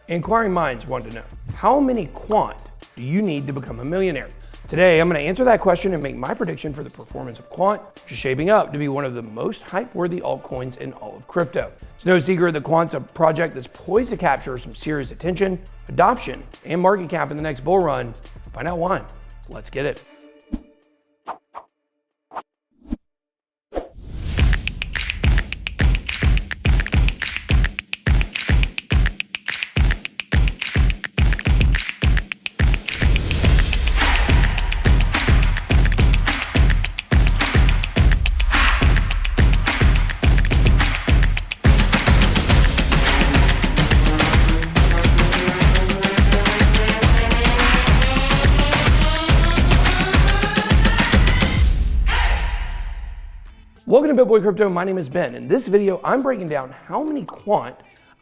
Inquiring minds want to know, how many Quant do you need to become a millionaire? Today, I'm going to answer that question and make my prediction for the performance of Quant, which is shaping up to be one of the most hype-worthy altcoins in all of crypto. It's no secret that Quant's a project that's poised to capture some serious attention, adoption, and market cap in the next bull run. To find out why, let's get it. Welcome to BitBoy Crypto. My name is Ben. In this video, I'm breaking down how many Quant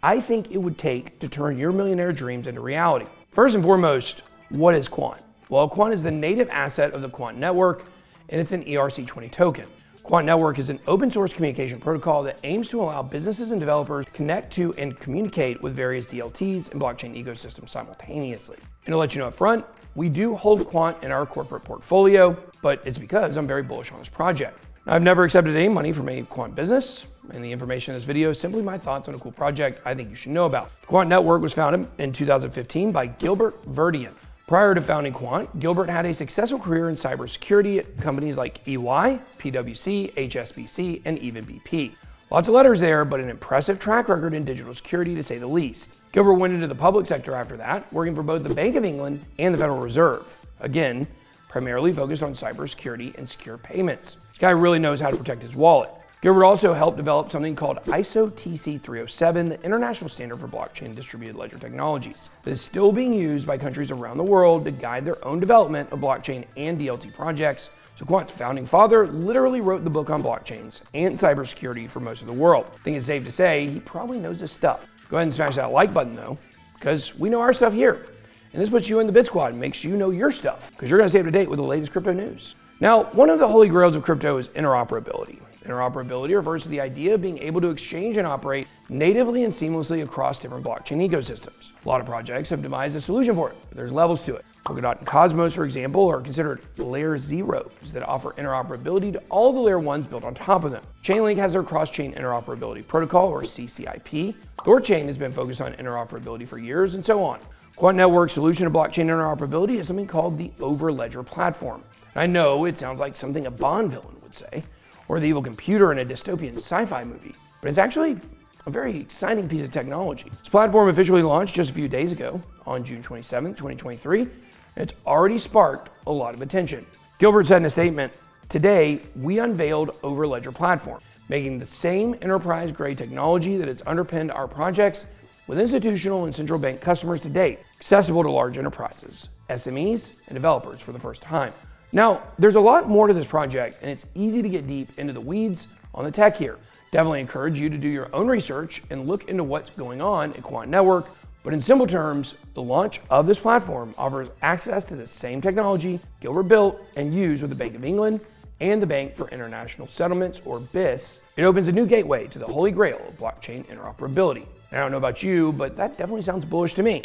I think it would take to turn your millionaire dreams into reality. First and foremost, what is Quant? Well, Quant is the native asset of the Quant network, and it's an ERC20 token. Quant network is an open source communication protocol that aims to allow businesses and developers to connect to and communicate with various DLTs and blockchain ecosystems simultaneously. And to let you know up front, we do hold Quant in our corporate portfolio, but it's because I'm very bullish on this project. I've never accepted any money from any Quant business, and the information in this video is simply my thoughts on a cool project I think you should know about. The Quant network was founded in 2015 by Gilbert Verdian. Prior to founding Quant, Gilbert had a successful career in cybersecurity at companies like EY, PwC, HSBC, and even BP. Lots of letters there, but an impressive track record in digital security to say the least. Gilbert went into the public sector after that, working for both the Bank of England and the Federal Reserve. Again, primarily focused on cybersecurity and secure payments. This guy really knows how to protect his wallet. Gilbert also helped develop something called ISO TC 307, the international standard for blockchain distributed ledger technologies, that is still being used by countries around the world to guide their own development of blockchain and DLT projects. So Quant's founding father literally wrote the book on blockchains and cybersecurity for most of the world. I think it's safe to say he probably knows his stuff. Go ahead and smash that like button though, because we know our stuff here. And this puts you in the BitSquad and makes you know your stuff, because you're going to stay up to date with the latest crypto news. Now, one of the holy grails of crypto is interoperability. Interoperability refers to the idea of being able to exchange and operate natively and seamlessly across different blockchain ecosystems. A lot of projects have devised a solution for it, but there's levels to it. Polkadot and Cosmos, for example, are considered layer zeros that offer interoperability to all the layer ones built on top of them. Chainlink has their cross-chain interoperability protocol, or CCIP. Thorchain has been focused on interoperability for years, and so on. Quant Network's solution to blockchain interoperability is something called the Overledger Platform. I know it sounds like something a Bond villain would say, or the evil computer in a dystopian sci-fi movie, but it's actually a very exciting piece of technology. This platform officially launched just a few days ago on June 27, 2023, and it's already sparked a lot of attention. Gilbert said in a statement, "Today, we unveiled Overledger Platform, making the same enterprise-grade technology that has underpinned our projects with institutional and central bank customers to date, accessible to large enterprises, SMEs, and developers for the first time." Now, there's a lot more to this project, and it's easy to get deep into the weeds on the tech here. Definitely encourage you to do your own research and look into what's going on at Quant Network. But in simple terms, the launch of this platform offers access to the same technology Gilbert built and used with the Bank of England and the Bank for International Settlements, or BIS. It opens a new gateway to the holy grail of blockchain interoperability. I don't know about you, but that definitely sounds bullish to me.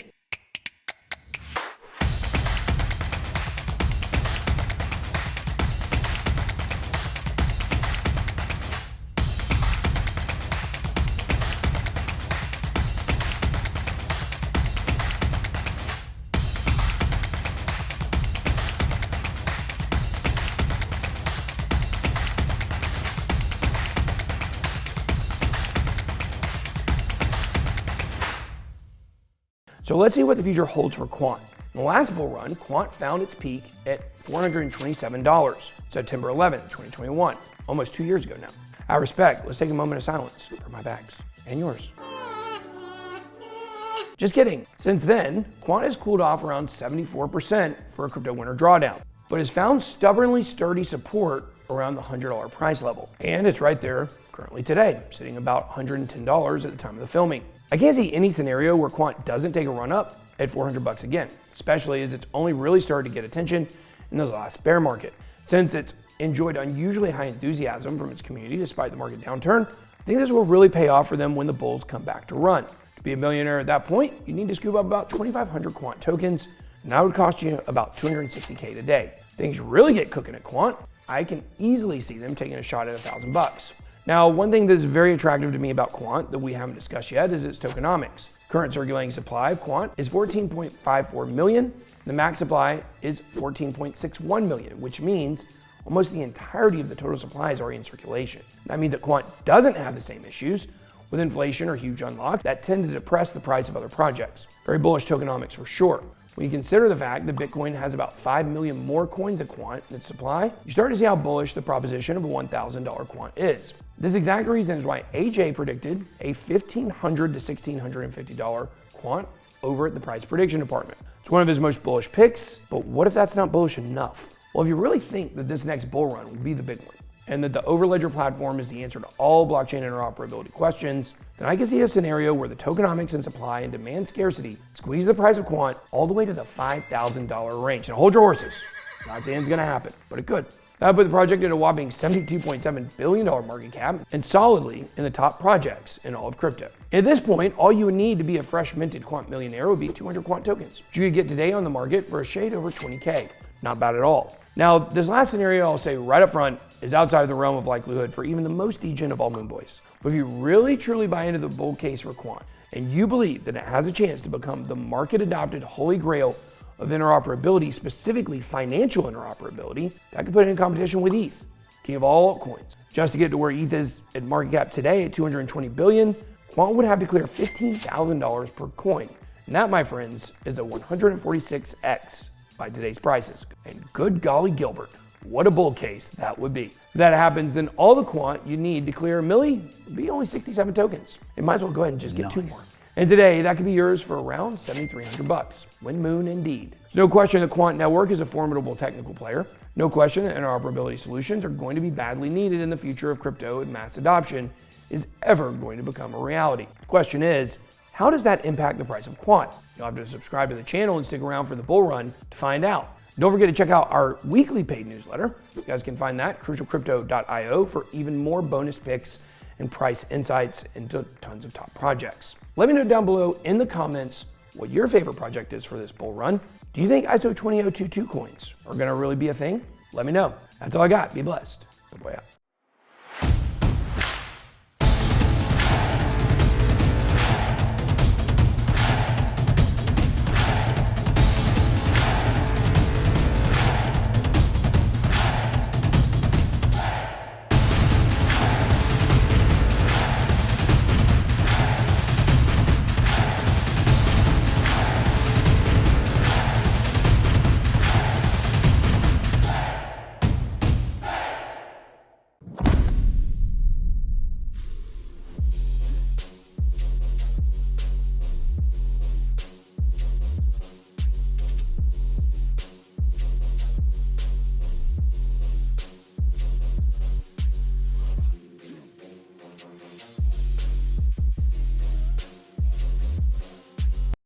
So let's see what the future holds for Quant. In the last bull run, Quant found its peak at $427, September 11th, 2021, almost 2 years ago now. Out of respect, let's take a moment of silence for my bags and yours. Just kidding. Since then, Quant has cooled off around 74% for a crypto winter drawdown, but has found stubbornly sturdy support around the $100 price level. And it's right there currently today, sitting about $110 at the time of the filming. I can't see any scenario where Quant doesn't take a run up at 400 bucks again, especially as it's only really started to get attention in the last bear market. Since it's enjoyed unusually high enthusiasm from its community despite the market downturn, I think this will really pay off for them when the bulls come back to run. To be a millionaire at that point, you need to scoop up about 2,500 Quant tokens, and that would cost you about $260K today. Things really get cooking at Quant, I can easily see them taking a shot at $1,000. Now, one thing that's very attractive to me about Quant that we haven't discussed yet is its tokenomics. Current circulating supply of Quant is 14.54 million. The max supply is 14.61 million, which means almost the entirety of the total supply is already in circulation. That means that Quant doesn't have the same issues with inflation or huge unlocks that tend to depress the price of other projects. Very bullish tokenomics for sure. When you consider the fact that Bitcoin has about 5 million more coins of Quant in its supply, you start to see how bullish the proposition of a $1,000 Quant is. This exact reason is why AJ predicted a $1,500 to $1,650 Quant over at the price prediction department. It's one of his most bullish picks, but what if that's not bullish enough? Well, if you really think that this next bull run will be the big one, and that the Overledger platform is the answer to all blockchain interoperability questions, then I can see a scenario where the tokenomics and supply and demand scarcity squeeze the price of Quant all the way to the $5,000 range. Now hold your horses. Not saying it's gonna happen, but it could. That would put the project at a whopping $72.7 billion market cap and solidly in the top projects in all of crypto. At this point, all you would need to be a fresh minted Quant millionaire would be 200 Quant tokens, which you could get today on the market for a shade over 20K. Not bad at all. Now, this last scenario I'll say right up front is outside of the realm of likelihood for even the most degen of all moon boys. But if you really truly buy into the bull case for Quant, and you believe that it has a chance to become the market adopted holy grail of interoperability, specifically financial interoperability, that could put it in competition with ETH, king of all altcoins. Just to get to where ETH is at market cap today at 220 billion, Quant would have to clear $15,000 per coin. And that, my friends, is a 146x by today's prices. And good golly Gilbert, what a bull case that would be. If that happens, then all the Quant you need to clear a milli would be only 67 tokens. You might as well go ahead and just get 2 more. And today, that could be yours for around $7,300. Win moon indeed. There's no question the Quant network is a formidable technical player. No question that interoperability solutions are going to be badly needed in the future of crypto if mass adoption is ever going to become a reality. The question is, how does that impact the price of Quant? You'll have to subscribe to the channel and stick around for the bull run to find out. Don't forget to check out our weekly paid newsletter. You guys can find that, crucialcrypto.io, for even more bonus picks and price insights into tons of top projects. Let me know down below in the comments what your favorite project is for this bull run. Do you think ISO 20022 coins are gonna really be a thing? Let me know. That's all I got. Be blessed. Good boy out.